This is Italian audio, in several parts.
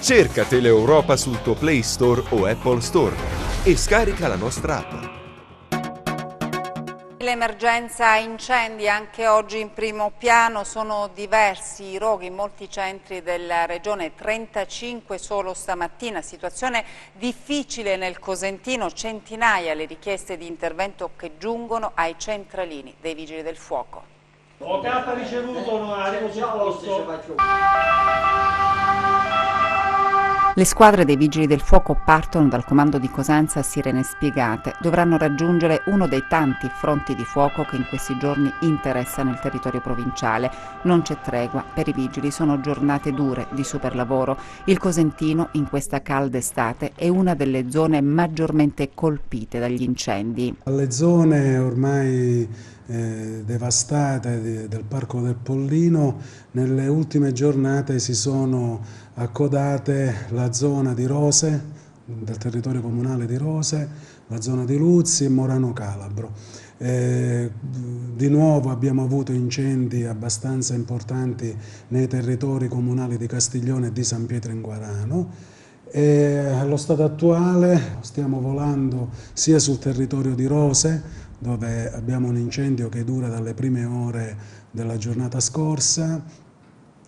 Cerca Teleeuropa sul tuo Play Store o Apple Store e scarica la nostra app. L'emergenza incendi anche oggi in primo piano, sono diversi i roghi in molti centri della regione, 35 solo stamattina, situazione difficile nel Cosentino, centinaia le richieste di intervento che giungono ai centralini dei Vigili del Fuoco. Ho carta ricevuto, non arrivo sul posto. Le squadre dei Vigili del Fuoco partono dal comando di Cosenza a sirene spiegate. Dovranno raggiungere uno dei tanti fronti di fuoco che in questi giorni interessano il territorio provinciale. Non c'è tregua, per i vigili sono giornate dure di superlavoro. Il Cosentino, in questa calda estate, è una delle zone maggiormente colpite dagli incendi. Alle zone ormai devastate del Parco del Pollino, nelle ultime giornate si sono accodate la zona di Rose, del territorio comunale di Rose, la zona di Luzzi e Morano Calabro. Di nuovo abbiamo avuto incendi abbastanza importanti nei territori comunali di Castiglione e di San Pietro in Guarano. Allo stato attuale stiamo volando sia sul territorio di Rose, dove abbiamo un incendio che dura dalle prime ore della giornata scorsa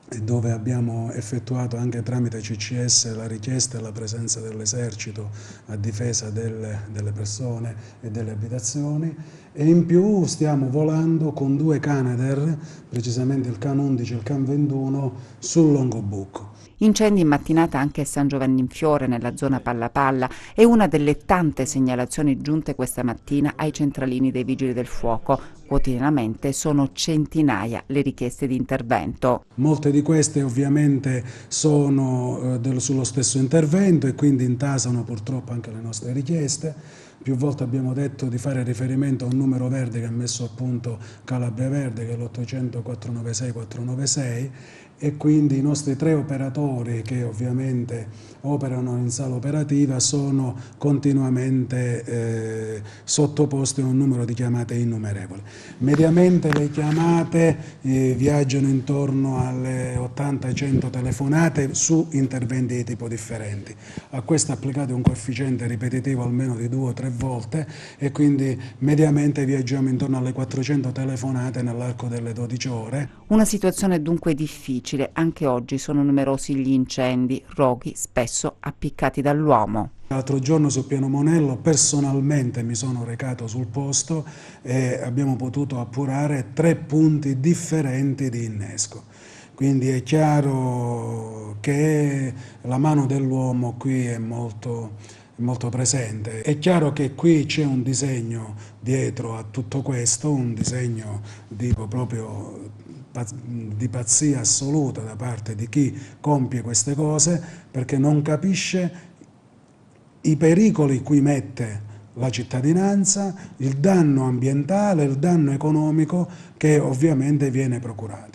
e dove abbiamo effettuato anche tramite CCS la richiesta e la presenza dell'esercito a difesa delle persone e delle abitazioni, e in più stiamo volando con 2 Canadair, precisamente il Can 11 e il Can 21, sul Longobucco. Incendi in mattinata anche a San Giovanni in Fiore, nella zona Palla Palla, è una delle tante segnalazioni giunte questa mattina ai centralini dei Vigili del Fuoco. Quotidianamente sono centinaia le richieste di intervento. Molte di queste ovviamente sono sullo stesso intervento e quindi intasano purtroppo anche le nostre richieste. Più volte abbiamo detto di fare riferimento a un numero verde che ha messo a punto Calabria Verde, che è l'800 496 496, e quindi i nostri 3 operatori che ovviamente operano in sala operativa sono continuamente sottoposti a un numero di chiamate innumerevoli. Mediamente le chiamate viaggiano intorno alle 80-100 telefonate su interventi di tipo differenti. A questo applicate un coefficiente ripetitivo almeno di 2 o 3 volte e quindi mediamente viaggiamo intorno alle 400 telefonate nell'arco delle 12 ore. Una situazione dunque difficile, anche oggi sono numerosi gli incendi, roghi spesso appiccati dall'uomo. L'altro giorno su Piano Monello personalmente mi sono recato sul posto e abbiamo potuto appurare 3 punti differenti di innesco. Quindi è chiaro che la mano dell'uomo qui è molto presente. È chiaro che qui c'è un disegno dietro a tutto questo, un disegno proprio di pazzia assoluta da parte di chi compie queste cose, perché non capisce i pericoli cui mette la cittadinanza, il danno ambientale, il danno economico che ovviamente viene procurato.